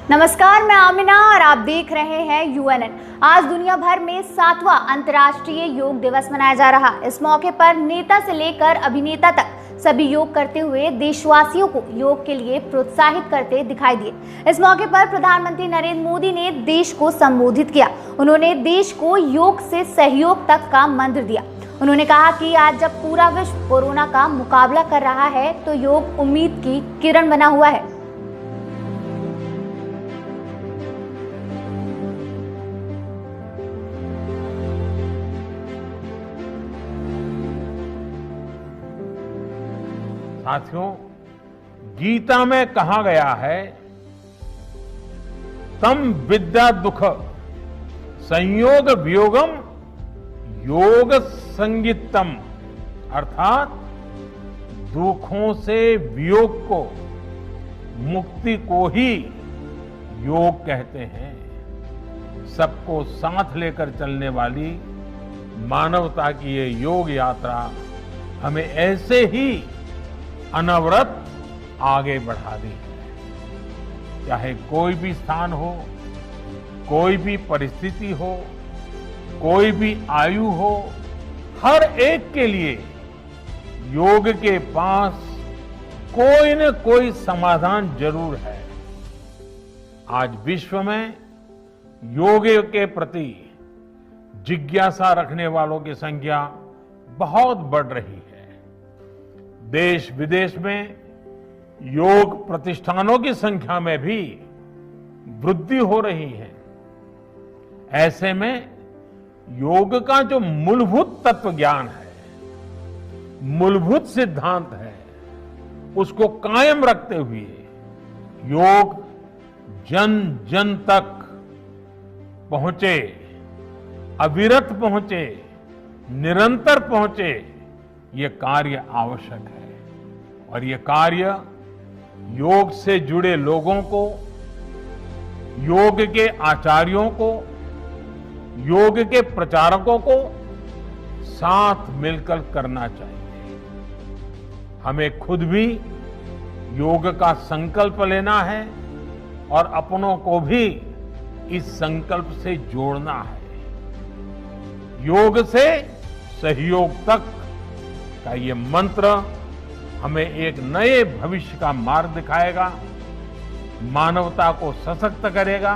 नमस्कार, मैं आमिना और आप देख रहे हैं यूएनएन। आज दुनिया भर में 7वां अंतर्राष्ट्रीय योग दिवस मनाया जा रहा। इस मौके पर नेता से लेकर अभिनेता तक सभी योग करते हुए देशवासियों को योग के लिए प्रोत्साहित करते दिखाई दिए। इस मौके पर प्रधानमंत्री नरेंद्र मोदी ने देश को संबोधित किया। उन्होंने देश को योग से सहयोग तक का मंत्र दिया। उन्होंने कहा कि आज जब पूरा विश्व कोरोना का मुकाबला कर रहा है तो योग उम्मीद की किरण बना हुआ है। साथियों, गीता में कहा गया है, तम विद्या दुख संयोग वियोगम योग संगीतम, अर्थात दुखों से वियोग को, मुक्ति को ही योग कहते हैं। सबको साथ लेकर चलने वाली मानवता की ये योग यात्रा हमें ऐसे ही अनवरत आगे बढ़ा दी है। चाहे कोई भी स्थान हो, कोई भी परिस्थिति हो, कोई भी आयु हो, हर एक के लिए योग के पास कोई न कोई समाधान जरूर है। आज विश्व में योग के प्रति जिज्ञासा रखने वालों की संख्या बहुत बढ़ रही है। देश विदेश में योग प्रतिष्ठानों की संख्या में भी वृद्धि हो रही है। ऐसे में योग का जो मूलभूत तत्व ज्ञान है, मूलभूत सिद्धांत है, उसको कायम रखते हुए योग जन जन तक पहुंचे, अविरत पहुंचे, निरंतर पहुंचे, ये कार्य आवश्यक है। और ये कार्य योग से जुड़े लोगों को, योग के आचार्यों को, योग के प्रचारकों को साथ मिलकर करना चाहिए। हमें खुद भी योग का संकल्प लेना है और अपनों को भी इस संकल्प से जोड़ना है। योग से सहयोग तक का ये मंत्र हमें एक नए भविष्य का मार्ग दिखाएगा, मानवता को सशक्त करेगा।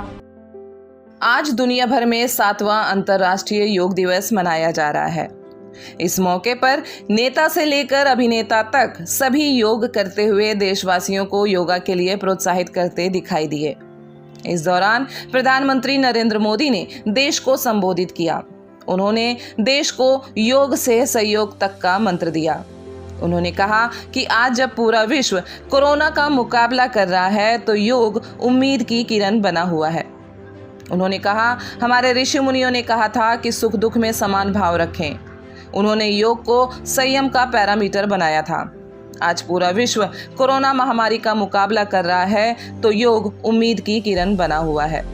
आज दुनिया भर में 7वां अंतर्राष्ट्रीय योग दिवस मनाया जा रहा है। इस मौके पर नेता से लेकर अभिनेता तक सभी योग करते हुए देशवासियों को योगा के लिए प्रोत्साहित करते दिखाई दिए। इस दौरान प्रधानमंत्री नरेंद्र मोदी ने देश को संबोधित किया। उन्होंने देश को योग से सहयोग तक का मंत्र दिया। उन्होंने कहा कि आज जब पूरा विश्व कोरोना का मुकाबला कर रहा है तो योग उम्मीद की किरण बना हुआ है। उन्होंने कहा, हमारे ऋषि मुनियों ने कहा था कि सुख दुख में समान भाव रखें। उन्होंने योग को संयम का पैरामीटर बनाया था। आज पूरा विश्व कोरोना महामारी का मुकाबला कर रहा है तो योग उम्मीद की किरण बना हुआ है।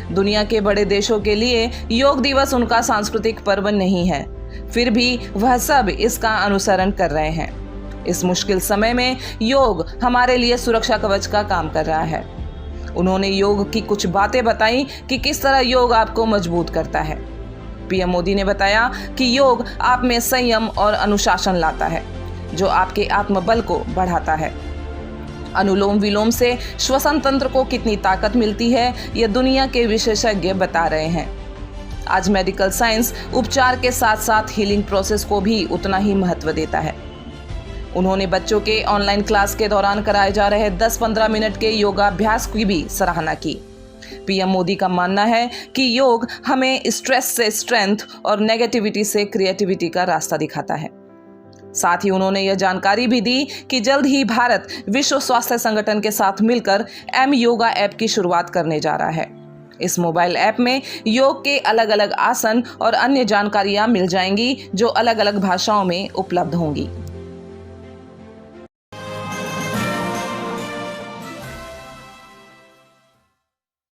दुनिया के बड़े देशों के लिए योग दिवस उनका सांस्कृतिक पर्व नहीं है, फिर भी वह सब इसका अनुसरण कर रहे हैं। इस मुश्किल समय में योग हमारे लिए सुरक्षा कवच का काम कर रहा है। उन्होंने योग की कुछ बातें बताई कि किस तरह योग आपको मजबूत करता है। पीएम मोदी ने बताया कि योग आप में संयम और अनुशासन लाता है, जो आपके आत्मबल को बढ़ाता है। अनुलोम विलोम से श्वसन तंत्र को कितनी ताकत मिलती है, यह दुनिया के विशेषज्ञ बता रहे हैं। आज मेडिकल साइंस उपचार के साथ साथ हीलिंग प्रोसेस को भी उतना ही महत्व देता है। उन्होंने बच्चों के ऑनलाइन क्लास के दौरान कराए जा रहे 10-15 मिनट के योगाभ्यास की भी सराहना की। पीएम मोदी का मानना है कि योग हमें स्ट्रेस से स्ट्रेंथ और नेगेटिविटी से क्रिएटिविटी का रास्ता दिखाता है। साथ ही उन्होंने यह जानकारी भी दी कि जल्द ही भारत विश्व स्वास्थ्य संगठन के साथ मिलकर एम योगा ऐप की शुरुआत करने जा रहा है। इस मोबाइल ऐप में योग के अलग अलग आसन और अन्य जानकारियां मिल जाएंगी, जो अलग अलग भाषाओं में उपलब्ध होंगी।